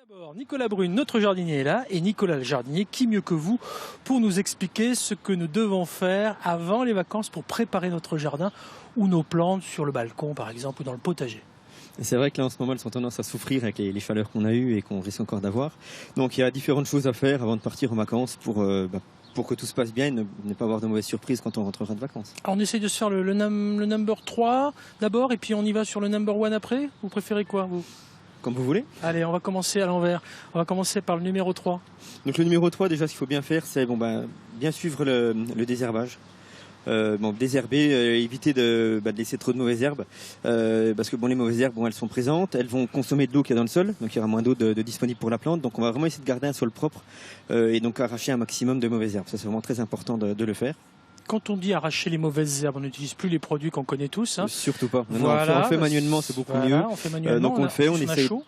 D'abord, Nicolas Brune, notre jardinier est là, et Nicolas le jardinier, qui mieux que vous pour nous expliquer ce que nous devons faire avant les vacances pour préparer notre jardin ou nos plantes sur le balcon par exemple ou dans le potager. C'est vrai que là en ce moment elles ont tendance à souffrir avec les chaleurs qu'on a eues et qu'on risque encore d'avoir. Donc il y a différentes choses à faire avant de partir en vacances pour que tout se passe bien et ne pas avoir de mauvaises surprises quand on rentrera de vacances. Alors on essaye de se faire le number 3 d'abord et puis on y va sur le number 1 après. Vous préférez quoi vous? Comme vous voulez. Allez, on va commencer à l'envers. On va commencer par le numéro 3. Donc le numéro 3, déjà ce qu'il faut bien faire, c'est bien suivre le désherbage. Désherber, éviter de laisser trop de mauvaises herbes, parce que les mauvaises herbes, elles sont présentes, elles vont consommer de l'eau qu'il y a dans le sol, donc il y aura moins d'eau de disponible pour la plante, donc on va vraiment essayer de garder un sol propre et donc arracher un maximum de mauvaises herbes. Ça c'est vraiment très important de le faire. Quand on dit arracher les mauvaises herbes, on n'utilise plus les produits qu'on connaît tous. Hein. Surtout pas. Voilà, on le fait manuellement, c'est beaucoup mieux. On fait manuellement, donc on le fait, on essaie. Chaud.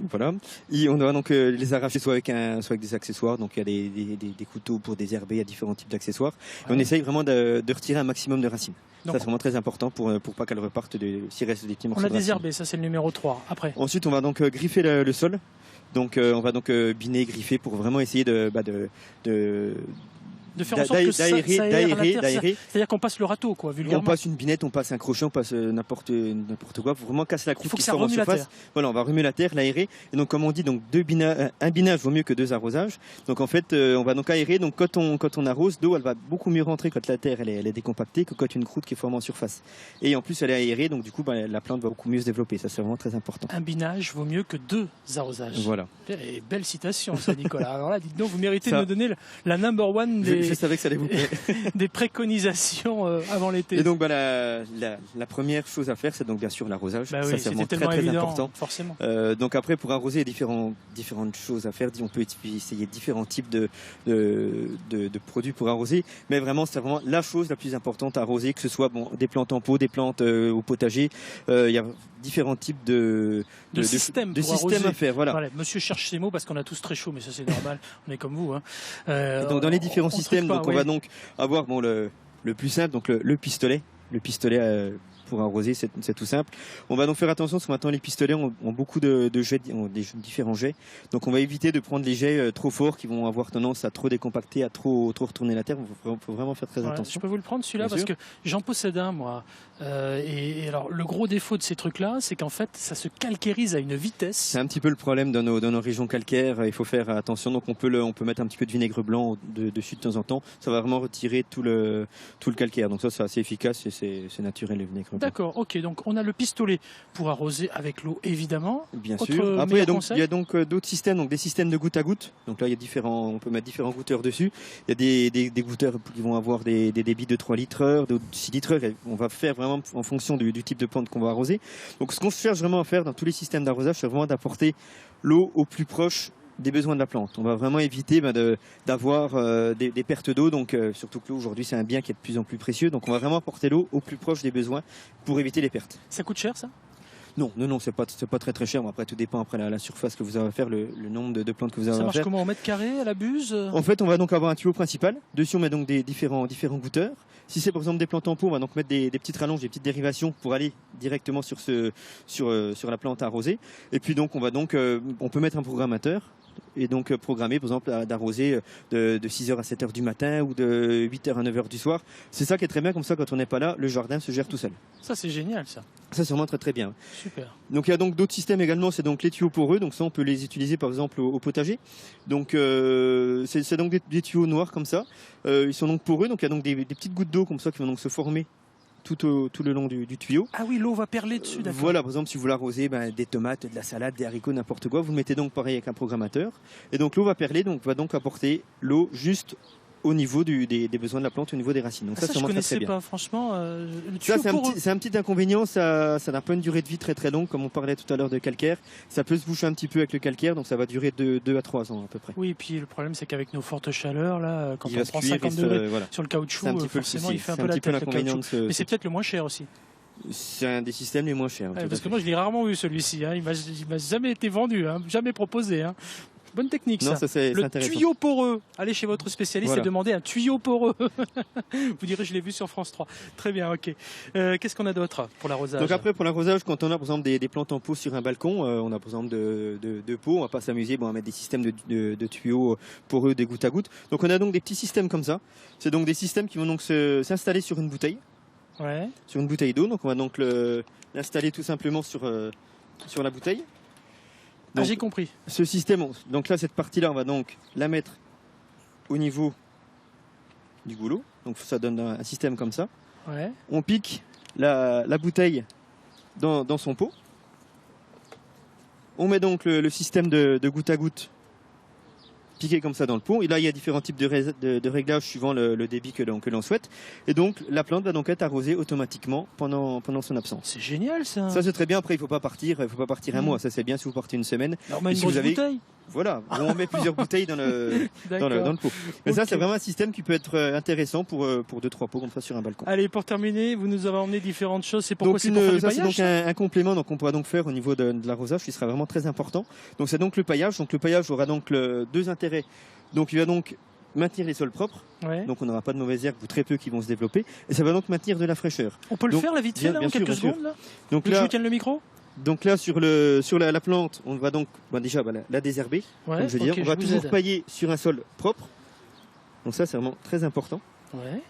Voilà. Et on va donc les arracher soit avec des accessoires. Donc il y a des couteaux pour désherber, il y a différents types d'accessoires. Et on essaye vraiment de retirer un maximum de racines. Donc, ça c'est vraiment très important pour pas qu'elles repartent s'il reste des petits morceaux. On a désherbé, ça c'est le numéro 3. Après. Ensuite on va donc griffer le sol. Donc on va donc biner, griffer pour vraiment essayer de faire en sorte que ça d'aérer. C'est-à-dire qu'on passe le râteau, quoi, vulgairement. On passe une binette, on passe un crochet, on passe n'importe quoi pour vraiment casser la croûte qui se forme en surface. Voilà, on va remuer la terre, l'aérer. Et donc, comme on dit, donc un binage vaut mieux que 2 arrosages. Donc en fait, on va donc aérer. Donc quand on arrose, l'eau, elle va beaucoup mieux rentrer quand la terre elle est décompactée que quand une croûte qui est formée en surface. Et en plus, elle est aérée, donc du coup, la plante va beaucoup mieux se développer. Ça, c'est vraiment très important. Un binage vaut mieux que 2 arrosages. Voilà. Et belle citation, ça, Nicolas. Alors là, dites donc, vous méritez de me donner la number 1 des. Je savais que ça allait vous plaire. Des préconisations avant l'été. Et donc la première chose à faire, c'est donc bien sûr l'arrosage. Ça c'est vraiment très important. Forcément. Donc après, pour arroser, il y a différentes choses à faire. On peut essayer différents types de produits pour arroser, mais vraiment c'est vraiment la chose la plus importante à arroser, que ce soit des plantes en pot, des plantes au potager. Il y a différents types de systèmes à faire. Voilà. Monsieur cherche ses mots parce qu'on a tous très chaud, mais ça c'est normal. On est comme vous. Hein. Donc dans les différents systèmes, on va donc avoir le plus simple, donc le pistolet. Le pistolet pour arroser, c'est tout simple. On va donc faire attention parce que maintenant les pistolets ont beaucoup de jets, différents jets. Donc on va éviter de prendre les jets trop forts qui vont avoir tendance à trop décompacter, à trop retourner la terre. Il faut vraiment faire très attention. Je peux vous le prendre celui-là parce que j'en possède un moi. Et alors le gros défaut de ces trucs-là, c'est qu'en fait ça se calcérise à une vitesse. C'est un petit peu le problème dans nos régions calcaires. Il faut faire attention. Donc on peut mettre un petit peu de vinaigre blanc dessus de temps en temps. Ça va vraiment retirer tout le calcaire. Donc ça c'est assez efficace et c'est naturel le vinaigre blanc. D'accord, ok, donc on a le pistolet pour arroser avec l'eau, évidemment. Bien sûr. Après, il y a donc d'autres systèmes, donc des systèmes de goutte à goutte. Donc là, on peut mettre différents goûteurs dessus. Il y a des goûteurs qui vont avoir des débits de 3 litres heure, de 6 litres heure. On va faire vraiment en fonction du type de plante qu'on va arroser. Donc ce qu'on cherche vraiment à faire dans tous les systèmes d'arrosage, c'est vraiment d'apporter l'eau au plus proche des besoins de la plante. On va vraiment éviter d'avoir des pertes d'eau, donc surtout que l'eau aujourd'hui c'est un bien qui est de plus en plus précieux, donc on va vraiment apporter l'eau au plus proche des besoins pour éviter les pertes. Ça coûte cher ça ? Non, c'est pas très cher. Après, tout dépend après la surface que vous avez à faire, le nombre de plantes que vous avez à faire. Ça marche comment, au mètre carré, à la buse ? En fait, on va donc avoir un tuyau principal. Dessus, on met donc des différents goûteurs. Si c'est par exemple des plantes en pot, on va donc mettre des petites rallonges, des petites dérivations pour aller directement sur la plante arrosée. Et puis donc, on peut mettre un programmateur. Et donc programmer par exemple d'arroser de 6h à 7h du matin ou de 8h à 9h du soir. C'est ça qui est très bien, comme ça quand on n'est pas là, le jardin se gère tout seul. Ça c'est génial ça. Ça c'est vraiment très très bien. Super. Donc il y a donc d'autres systèmes également, c'est donc les tuyaux poreux, donc ça on peut les utiliser par exemple au potager. Donc c'est donc des tuyaux noirs comme ça. Ils sont donc poreux, donc il y a donc des petites gouttes d'eau comme ça qui vont donc se former tout le long du tuyau. Ah oui, l'eau va perler dessus, d'accord. Voilà, par exemple, si vous l'arrosez, des tomates, de la salade, des haricots, n'importe quoi, vous le mettez donc pareil avec un programmateur. Et donc l'eau va perler, donc va donc apporter l'eau juste au niveau des besoins de la plante, au niveau des racines. Donc ça je connaissais très pas, franchement. Ça, c'est un petit inconvénient, ça n'a pas une durée de vie très très longue, comme on parlait tout à l'heure de calcaire. Ça peut se boucher un petit peu avec le calcaire, donc ça va durer 2 à 3 ans à peu près. Oui, et puis le problème c'est qu'avec nos fortes chaleurs, là, quand on prend 50 degrés sur le caoutchouc, forcément il fait un peu la tête, le caoutchouc. Mais c'est peut-être le moins cher aussi. C'est un des systèmes les moins chers. Parce que moi je l'ai rarement vu celui-ci, hein. Il m'a jamais été vendu, hein. Jamais proposé. Hein. Bonne technique, non, ça. c'est Le intéressant. tuyau poreux. Allez chez votre spécialiste Voilà. et demandez un tuyau poreux. Vous direz, je l'ai vu sur France 3. Très bien, ok. Qu'est-ce qu'on a d'autre pour l'arrosage? Donc après, pour l'arrosage, quand on a par exemple des plantes en pot sur un balcon, on a par exemple de pots, on va pas s'amuser, bon, on va mettre des systèmes de tuyaux poreux, des gouttes à gouttes. Donc on a donc des petits systèmes comme ça. C'est donc des systèmes qui vont donc s'installer sur une bouteille. Ouais. Sur une bouteille d'eau. Donc on va donc l'installer tout simplement sur la bouteille. Donc, J'ai compris. ce système, donc là cette partie-là, on va donc la mettre au niveau du goulot. Donc ça donne un système comme ça. Ouais. On pique la bouteille dans son pot. On met donc le système de goutte à goutte piqué comme ça dans le pot. Et là, il y a différents types de réglages suivant le débit que l'on souhaite. Et donc, la plante va donc être arrosée automatiquement pendant son absence. C'est génial, ça. Ça, c'est très bien. Après, il faut pas partir un mois. Ça, c'est bien si vous partez une semaine. Alors, on met une si grosse vous avez- bouteille. Voilà, on met plusieurs bouteilles dans le pot. Mais ça, Ok. c'est vraiment un système qui peut être intéressant pour 2-3 pots comme ça sur un balcon. Allez, pour terminer, vous nous avez emmené différentes choses. C'est pourquoi Donc c'est pour faire du ça c'est paillage, donc un complément donc on pourra donc faire au niveau de l'arrosage qui sera vraiment très important. Donc c'est donc le paillage. Donc le paillage aura donc deux intérêts. Donc il va donc maintenir les sols propres. Ouais. Donc on n'aura pas de mauvaises herbes ou très peu qui vont se développer. Et ça va donc maintenir de la fraîcheur. On peut le donc, faire, là, vite fait, bien- là, bien en sûr, quelques bien sûr. secondes, là. Donc Je là, vous tienne le micro. sur la plante, on va donc déjà la désherber. Ouais, Comme je veux dire, ok, on va vous toujours aide. pailler sur un sol propre. Donc ça c'est vraiment très important. Ouais.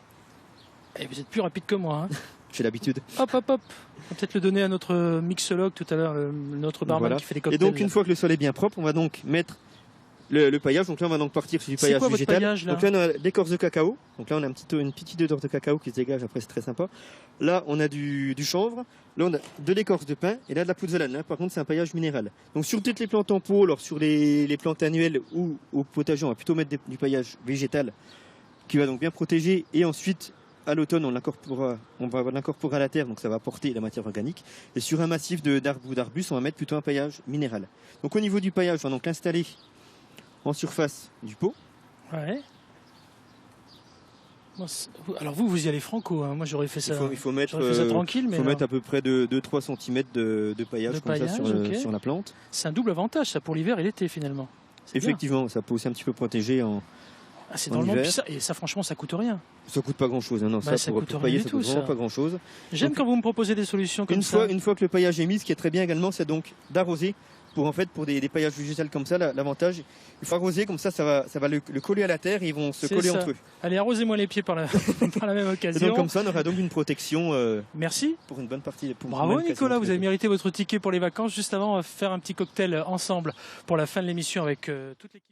Et vous êtes plus rapide que moi, hein. J'ai l'habitude. Hop, hop, hop. On va peut-être le donner à notre mixologue tout à l'heure, notre barman Voilà. qui fait des Et cocktails. donc une fois que le sol est bien propre, on va donc mettre le paillage. Donc là on va donc partir sur du C'est paillage quoi votre végétal. paillage, là Donc là on a l'écorce de cacao. Donc là on a une petite odeur de cacao qui se dégage, après c'est très sympa. Là on a du chanvre. Là on a de l'écorce de pin et là de la pouzzolane. Là par contre c'est un paillage minéral. Donc sur toutes les plantes en pot, alors sur les plantes annuelles ou au potager, on va plutôt mettre du paillage végétal qui va donc bien protéger, et ensuite à l'automne on va l'incorporer à la terre, donc ça va apporter la matière organique. Et sur un massif d'arbres ou d'arbustes, on va mettre plutôt un paillage minéral. Donc au niveau du paillage, on va donc l'installer en surface du pot. Ouais. Moi, alors vous y allez franco, hein. Moi j'aurais fait ça. Il faut mettre, J'aurais fait ça tranquille, mais faut non. mettre à peu près de 2-3 cm de paillage, De comme ça paillage, ok. sur la plante. C'est un double avantage, ça, pour l'hiver et l'été, finalement. C'est bien. Effectivement, ça peut aussi un petit peu protéger Ah, c'est en dans le monde. hiver. Puis ça, et ça, franchement, ça coûte rien. Ça coûte pas grand chose, hein, non, Bah, ça pour coûte rien pailler, du ça tout, coûte vraiment ça. pas grand chose. J'aime Donc, quand vous me proposez des solutions comme ça. Une fois que le paillage est mis, ce qui est très bien également, c'est donc d'arroser. Pour des paillages végétales comme ça, l'avantage, il faut arroser comme ça va le coller à la terre et ils vont se C'est coller ça. entre eux. Allez, arrosez-moi les pieds par la même Et occasion. donc comme ça, on aura donc une protection Merci. pour une bonne partie. Bravo même Nicolas, quasiment vous avez mérité votre ticket pour les vacances. Juste avant, on va faire un petit cocktail ensemble pour la fin de l'émission avec toute l'équipe.